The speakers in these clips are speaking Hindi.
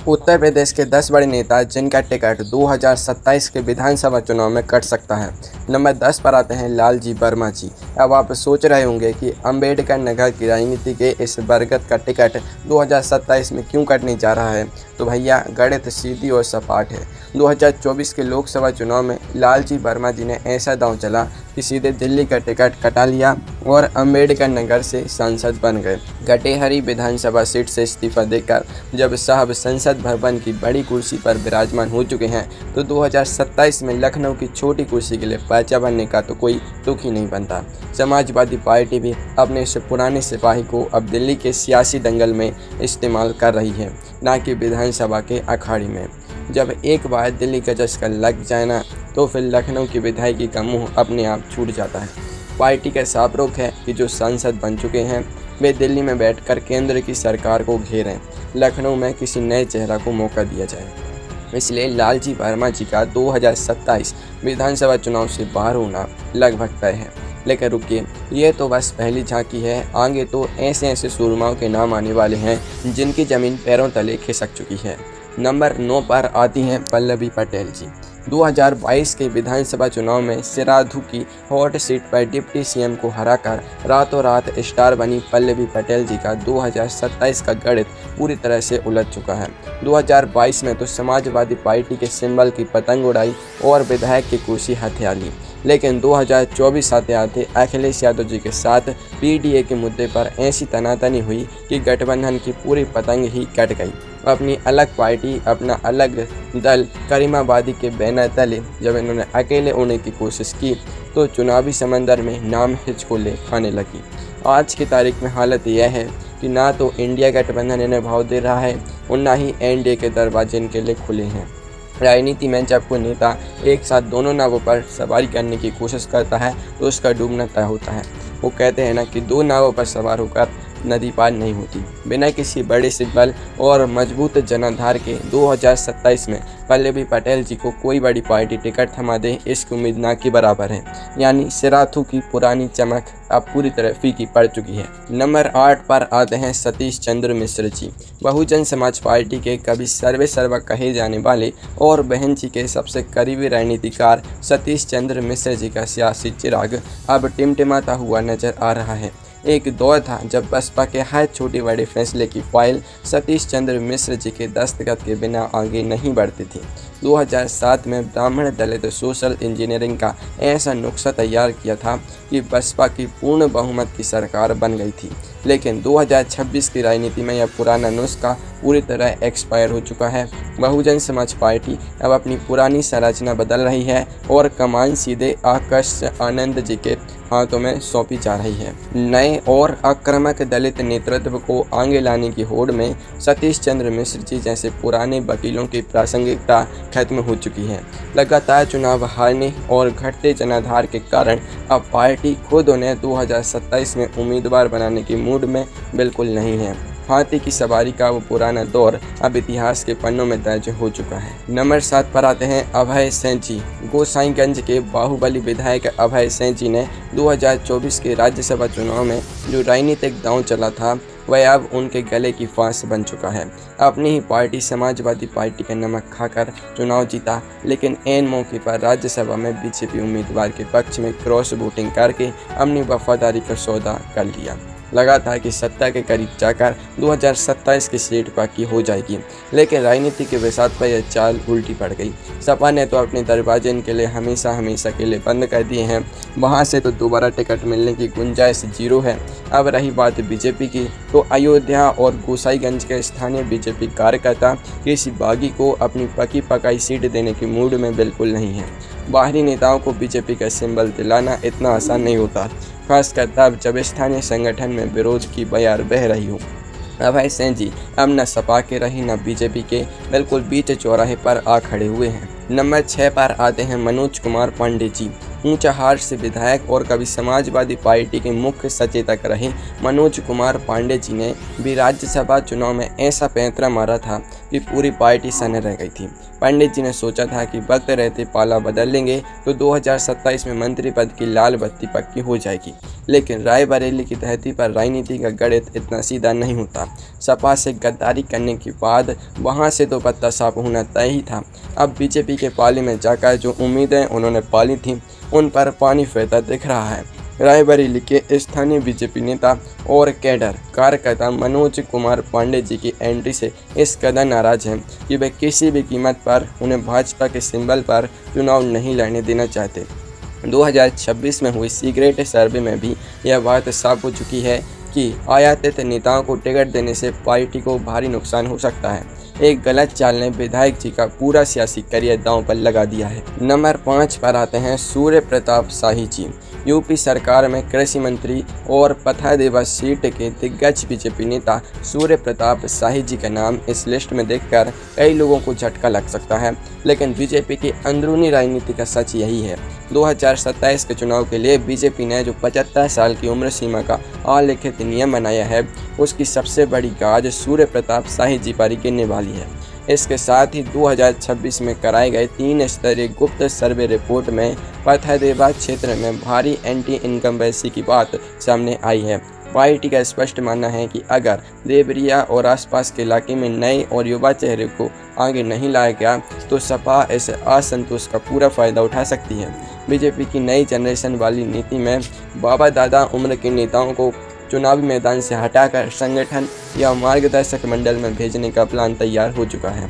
उत्तर प्रदेश के 10 बड़े नेता जिनका टिकट 2027 के विधानसभा चुनाव में कट सकता है। नंबर 10 पर आते हैं लालजी वर्मा जी। अब आप सोच रहे होंगे कि अंबेडकर नगर की राजनीति के इस बरगद का टिकट 2027 में क्यों कटने जा रहा है। तो भैया गणित सीधी और सपाट है। 2024 के लोकसभा चुनाव में लालजी वर्मा जी ने ऐसा दांव चला कि सीधे दिल्ली का टिकट कटा लिया और अंबेडकर नगर से सांसद बन गए। कटेहरी विधानसभा सीट से इस्तीफा देकर जब साहब संसद भवन की बड़ी कुर्सी पर विराजमान हो चुके हैं तो 2027 में लखनऊ की छोटी कुर्सी के लिए पर्चा भरने का तो कोई तुक ही नहीं बनता। समाजवादी पार्टी भी अपने इस पुराने सिपाही को अब दिल्ली के सियासी दंगल में इस्तेमाल कर रही है, ना कि विधानसभा के अखाड़े में। जब एक बार दिल्ली का चस्का लग जाए ना तो फिर लखनऊ की विधायकी का मुंह अपने आप छूट जाता है। पार्टी का साफ रुख है कि जो सांसद बन चुके हैं वे दिल्ली में बैठकर केंद्र की सरकार को घेरें, लखनऊ में किसी नए चेहरा को मौका दिया जाए। इसलिए लालजी वर्मा जी का 2027 विधानसभा चुनाव से बाहर होना लगभग तय है। लेकिन रुकिए, ये तो बस पहली झांकी है। आगे तो ऐसे ऐसे सूरमाओं के नाम आने वाले हैं जिनकी ज़मीन पैरों तले खिसक चुकी है। नंबर 9 पर आती हैं पल्लवी पटेल जी। 2022 के विधानसभा चुनाव में सिराधू की हॉट सीट पर डिप्टी सीएम को हराकर रातों रात स्टार बनी पल्लवी पटेल जी का 2027 का गणित पूरी तरह से उलझ चुका है। 2022 में तो समाजवादी पार्टी के सिंबल की पतंग उड़ाई और विधायक की कुर्सी हथिया ली, लेकिन 2024 आते आते अखिलेश यादव जी के साथ पीडीए के मुद्दे पर ऐसी तनातनी हुई कि गठबंधन की पूरी पतंग ही कट गई। अपनी अलग पार्टी, अपना अलग दल करीमाबादी के बैनर तले जब इन्होंने अकेले होने की कोशिश की तो चुनावी समंदर में नाम हिचकोले खाने लगी। आज की तारीख में हालत यह है कि ना तो इंडिया गठबंधन इन्हें भाव दे रहा है और ना ही एनडीए के दरवाजे इनके लिए खुले हैं। राजनीति में जब कोई नेता एक साथ दोनों नावों पर सवारी करने की कोशिश करता है तो उसका डूबना तय होता है। वो कहते हैं ना कि दो नावों पर सवार होकर नदी पार नहीं होती। बिना किसी बड़े सिंबल और मजबूत जनाधार के 2027 में पल्लवी पटेल जी को कोई बड़ी पार्टी टिकट थमा दे, इसकी उम्मीद ना के बराबर है। यानी सिराथू की पुरानी चमक अब पूरी तरह फीकी पड़ चुकी है। नंबर 8 पर आते हैं सतीश चंद्र मिश्र जी। बहुजन समाज पार्टी के कभी सर्वे सर्वा कहे जाने वाले और बहन जी के सबसे करीबी राजनीतिकार सतीश चंद्र मिश्र जी का सियासी चिराग अब टिमटिमाता हुआ नजर आ रहा है। एक दौर था जब बसपा के हर छोटे बड़े फैसले की फाइल सतीश चंद्र मिश्र जी के दस्तखत के बिना आगे नहीं बढ़ती थी। 2007 में ब्राह्मण दलित सोशल इंजीनियरिंग का ऐसा नुस्खा तैयार किया था कि बसपा की पूर्ण बहुमत की सरकार बन गई थी। लेकिन 2026 की राजनीति में यह पुराना नुस्खा पूरी तरह एक्सपायर हो चुका है। बहुजन समाज पार्टी अब अपनी पुरानी संरचना बदल रही है और कमान सीधे आकाश आनंद जी के हाथों में सौंपी जा रही है। नए और आक्रामक दलित नेतृत्व को आगे लाने की होड़ में सतीश चंद्र मिश्र जी जैसे पुराने वकीलों की प्रासंगिकता खत्म हो चुकी है। लगातार चुनाव हारने और घटते जनाधार के कारण अब पार्टी खुद उन्हें 2027 में उम्मीदवार बनाने की मूड में बिल्कुल नहीं है। हाथी की सवारी का वो पुराना दौर अब इतिहास के पन्नों में दर्ज हो चुका है। नंबर 7 पर आते हैं अभय सिंह जी। गोसाईगंज के बाहुबली विधायक अभय सिंह जी ने 2024 के राज्यसभा चुनाव में जो राजनीतिक दांव चला था वह अब उनके गले की फांस बन चुका है। अपनी ही पार्टी समाजवादी पार्टी का नमक खाकर चुनाव जीता, लेकिन ऐन मौके पर राज्यसभा में बीजेपी उम्मीदवार के पक्ष में क्रॉस वोटिंग करके अपनी वफादारी का सौदा कर लिया। लगा था कि सत्ता के करीब जाकर 2027 की सीट पक्की हो जाएगी, लेकिन राजनीति के विषाद पर यह चाल उल्टी पड़ गई। सपा ने तो अपने दरवाजे इनके लिए हमेशा के लिए बंद कर दिए हैं। वहां से तो दोबारा टिकट मिलने की गुंजाइश जीरो है। अब रही बात बीजेपी की, तो अयोध्या और गोसाईगंज के स्थानीय बीजेपी कार्यकर्ता किसी बागी को अपनी पकी पकाई सीट देने की मूड में बिल्कुल नहीं है। बाहरी नेताओं को बीजेपी का सिंबल दिलाना इतना आसान नहीं होता, खासकर तब जब स्थानीय संगठन में विरोध की बयार बह रही हो। अभय सिंह जी अब न सपा के रहे न बीजेपी के, बिल्कुल बीच चौराहे पर आ खड़े हुए हैं। नंबर 6 पर आते हैं मनोज कुमार पांडे जी। ऊंचाहार से विधायक और कभी समाजवादी पार्टी के मुख्य सचेतक रहे मनोज कुमार पांडे जी ने भी राज्यसभा चुनाव में ऐसा पैंतरा मारा था कि पूरी पार्टी सन्न रह गई थी। पंडित जी ने सोचा था कि वक्त रहते पाला बदल लेंगे तो 2027 में मंत्री पद की लाल बत्ती पक्की हो जाएगी। लेकिन रायबरेली की धरती पर राजनीति का गणित इतना सीधा नहीं होता। सपा से गद्दारी करने के बाद वहां से तो पत्ता साफ होना तय ही था। अब बीजेपी के पाले में जाकर जो उम्मीदें उन्होंने पाली थी उन पर पानी फिरता दिख रहा है। रायबरेली के स्थानीय बीजेपी नेता और कैडर कार्यकर्ता मनोज कुमार पांडे जी की एंट्री से इस कदर नाराज हैं कि वे किसी भी कीमत पर उन्हें भाजपा के सिंबल पर चुनाव नहीं लड़ने देना चाहते। 2026 में हुई सीक्रेट सर्वे में भी यह बात साफ हो चुकी है कि आयातित नेताओं को टिकट देने से पार्टी को भारी नुकसान हो सकता है। एक गलत चाल ने विधायक जी का पूरा सियासी करियर दांव पर लगा दिया है। नंबर 5 पर आते हैं सूर्य प्रताप शाही जी। यूपी सरकार में कृषि मंत्री और पथादेवा सीट के दिग्गज बीजेपी नेता सूर्य प्रताप शाही जी का नाम इस लिस्ट में देखकर कई लोगों को झटका लग सकता है, लेकिन बीजेपी की अंदरूनी राजनीति का सच यही है। 2027 के चुनाव के लिए बीजेपी ने जो 75 साल की उम्र सीमा का अलिखित नियम बनाया है, उसकी सबसे बड़ी गाज सूर्य प्रताप शाही जी पर गिरने वाली है। इसके साथ ही 2026 में कराए गए 3 स्तरीय गुप्त सर्वे रिपोर्ट में पथादेवा क्षेत्र में भारी एंटी इनकम्बेंसी की बात सामने आई है। पार्टी का स्पष्ट मानना है कि अगर देवरिया और आसपास के इलाके में नए और युवा चेहरे को आगे नहीं लाया गया तो सपा इस असंतोष का पूरा फायदा उठा सकती है। बीजेपी की नई जनरेशन वाली नीति में बाबा दादा उम्र के नेताओं को चुनावी मैदान से हटाकर संगठन या मार्गदर्शक मंडल में भेजने का प्लान तैयार हो चुका है।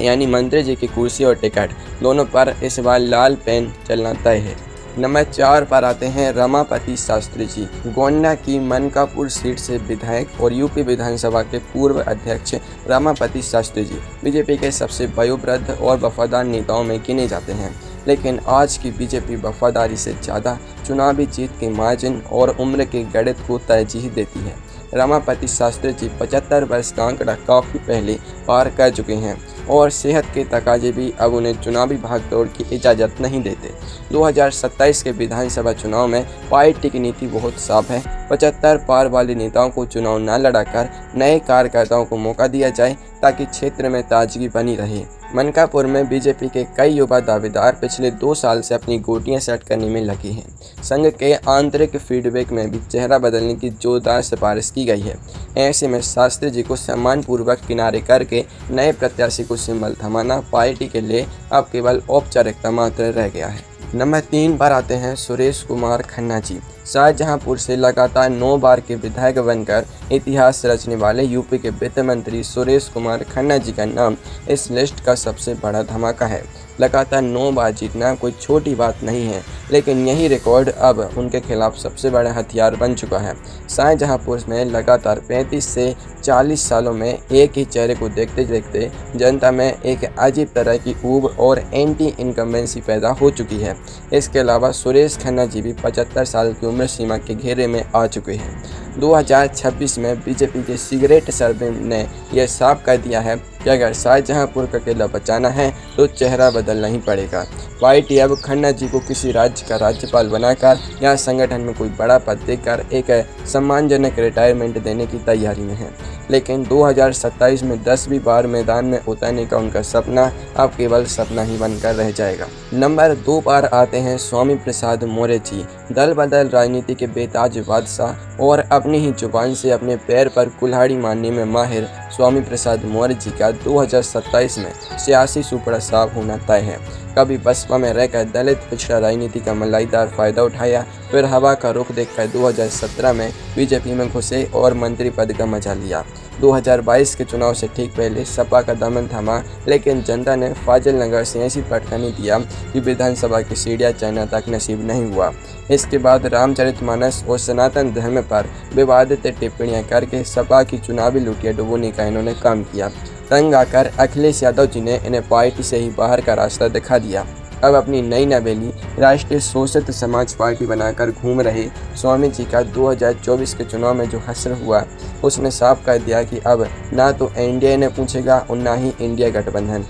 यानी मंत्री जी की कुर्सी और टिकट दोनों पर इस बार लाल पेन चलना तय है। नंबर 4 पर आते हैं रमापति शास्त्री जी। गोंडा की मनकापुर सीट से विधायक और यूपी विधानसभा के पूर्व अध्यक्ष रमापति शास्त्री जी बीजेपी के सबसे वयोवृद्ध और वफादार नेताओं में गिने जाते हैं। लेकिन आज की बीजेपी वफादारी से ज़्यादा चुनावी जीत के मार्जिन और उम्र के गणित को तरजीह देती है। रमापति शास्त्री जी 75 वर्ष का आंकड़ा काफ़ी पहले पार कर चुके हैं और सेहत के तकाजे भी अब उन्हें चुनावी भागदौड़ की इजाज़त नहीं देते। 2027 के विधानसभा चुनाव में पार्टी की नीति बहुत साफ है। 75 पार वाले नेताओं को चुनाव न लड़ाकर नए कार्यकर्ताओं को मौका दिया जाए ताकि क्षेत्र में ताजगी बनी रहे। मनकापुर में बीजेपी के कई युवा दावेदार पिछले 2 साल से अपनी गोटियां सेट करने में लगे हैं। संघ के आंतरिक फीडबैक में भी चेहरा बदलने की जोरदार सिफारिश की गई है। ऐसे में शास्त्री जी को सम्मानपूर्वक किनारे करके नए प्रत्याशी को सिंबल थमाना पार्टी के लिए अब केवल औपचारिकता मात्र रह गया है। नंबर 3 पर आते हैं सुरेश कुमार खन्ना जी। शाहजहांपुर से लगातार 9 बार के विधायक बनकर इतिहास रचने वाले यूपी के वित्त मंत्री सुरेश कुमार खन्ना जी का नाम इस लिस्ट का सबसे बड़ा धमाका है। लगातार 9 बार जीतना कोई छोटी बात नहीं है, लेकिन यही रिकॉर्ड अब उनके खिलाफ सबसे बड़ा हथियार बन चुका है। शाहजहांपुर में लगातार 35 से 40 सालों में एक ही चेहरे को देखते देखते जनता में एक अजीब तरह की ऊब और एंटी इनकम्बेंसी पैदा हो चुकी है। इसके अलावा सुरेश खन्ना जी भी 75 साल की उम्र सीमा के घेरे में आ चुके हैं। 2026 में बीजेपी के सीक्रेट सर्वे ने यह साफ कर दिया है कि अगर शाहजहांपुर का किला बचाना है तो चेहरा बदलना ही पड़ेगा। पार्टी अब खन्ना जी को किसी राज्य का राज्यपाल बनाकर या संगठन में कोई बड़ा पद देकर एक सम्मानजनक रिटायरमेंट देने की तैयारी में है। लेकिन 2027 में 10वीं बार मैदान में उतरने का उनका सपना अब केवल सपना ही बनकर रह जाएगा। नंबर 2 पर आते हैं स्वामी प्रसाद मौर्य जी। दल बदल राजनीति के बेताज बादशाह और अपनी ही जुबान से अपने पैर पर कुल्हाड़ी मारने में माहिर स्वामी प्रसाद मौर्य जी का 2027 में सियासी सुपड़ा साफ होना तय है। कभी बसपा में रहकर दलित पिछड़ा राजनीति का मलाईदार फायदा उठाया, फिर हवा का रुख देखकर 2017 में बीजेपी में घुसे और मंत्री पद का मजा लिया। 2022 के चुनाव से ठीक पहले सपा का दामन थामा, लेकिन जनता ने फाजिल नगर से ऐसी पटखनी दिया कि विधानसभा की सीढ़ियां चढ़ना तक नसीब नहीं हुआ। इसके बाद रामचरितमानस और सनातन धर्म पर विवादित टिप्पणियां करके सपा की चुनावी लुटिया डुबोने का इन्होंने काम किया। तंग आकर अखिलेश यादव जी ने इन्हें पार्टी से ही बाहर का रास्ता दिखा दिया। अब अपनी नई नवेली राष्ट्रीय शोषित समाज पार्टी बनाकर घूम रहे स्वामी जी का 2024 के चुनाव में जो हश्र हुआ, उसने साफ कर दिया कि अब ना तो एनडीए ने पूछेगा और ना ही इंडिया गठबंधन।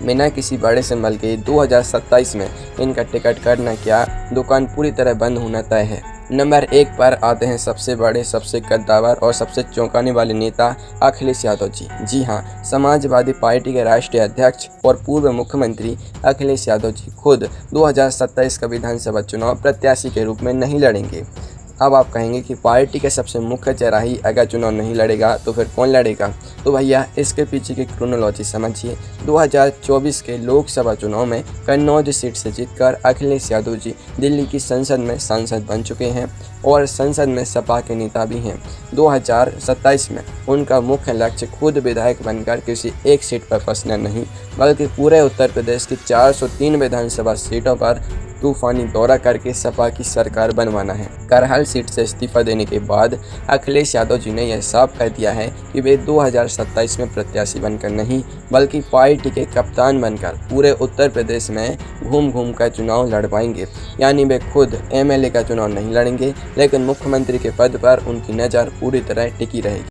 बिना किसी बड़े सिंबल के 2027 में इनका टिकट करना क्या, दुकान पूरी तरह बंद होना तय है। नंबर 1 पर आते हैं सबसे बड़े, सबसे कद्दावर और सबसे चौंकाने वाले नेता अखिलेश यादव जी। जी हाँ, समाजवादी पार्टी के राष्ट्रीय अध्यक्ष और पूर्व मुख्यमंत्री अखिलेश यादव जी खुद 2027 का विधानसभा चुनाव प्रत्याशी के रूप में नहीं लड़ेंगे। अब आप कहेंगे कि पार्टी के सबसे मुख्य चेहरा ही अगर चुनाव नहीं लड़ेगा तो फिर कौन लड़ेगा? तो भैया इसके पीछे की क्रोनोलॉजी समझिए। 2024 के लोकसभा चुनाव में कन्नौज सीट से जीतकर अखिलेश यादव जी दिल्ली की संसद में सांसद बन चुके हैं और संसद में सपा के नेता भी हैं। 2027 में उनका मुख्य लक्ष्य खुद विधायक बनकर किसी एक सीट पर फंसना नहीं, बल्कि पूरे उत्तर प्रदेश की 403 विधानसभा सीटों पर तूफानी दौरा करके सपा की सरकार बनवाना है। करहल सीट से इस्तीफा देने के बाद अखिलेश यादव जी ने यह साफ कर दिया है कि वे 2027 में प्रत्याशी बनकर नहीं, बल्कि पार्टी के कप्तान बनकर पूरे उत्तर प्रदेश में घूम घूम कर चुनाव लड़ पाएंगे। यानी वे खुद एमएलए का चुनाव नहीं लड़ेंगे, लेकिन मुख्यमंत्री के पद पर उनकी नज़र पूरी तरह टिकी रहेगी।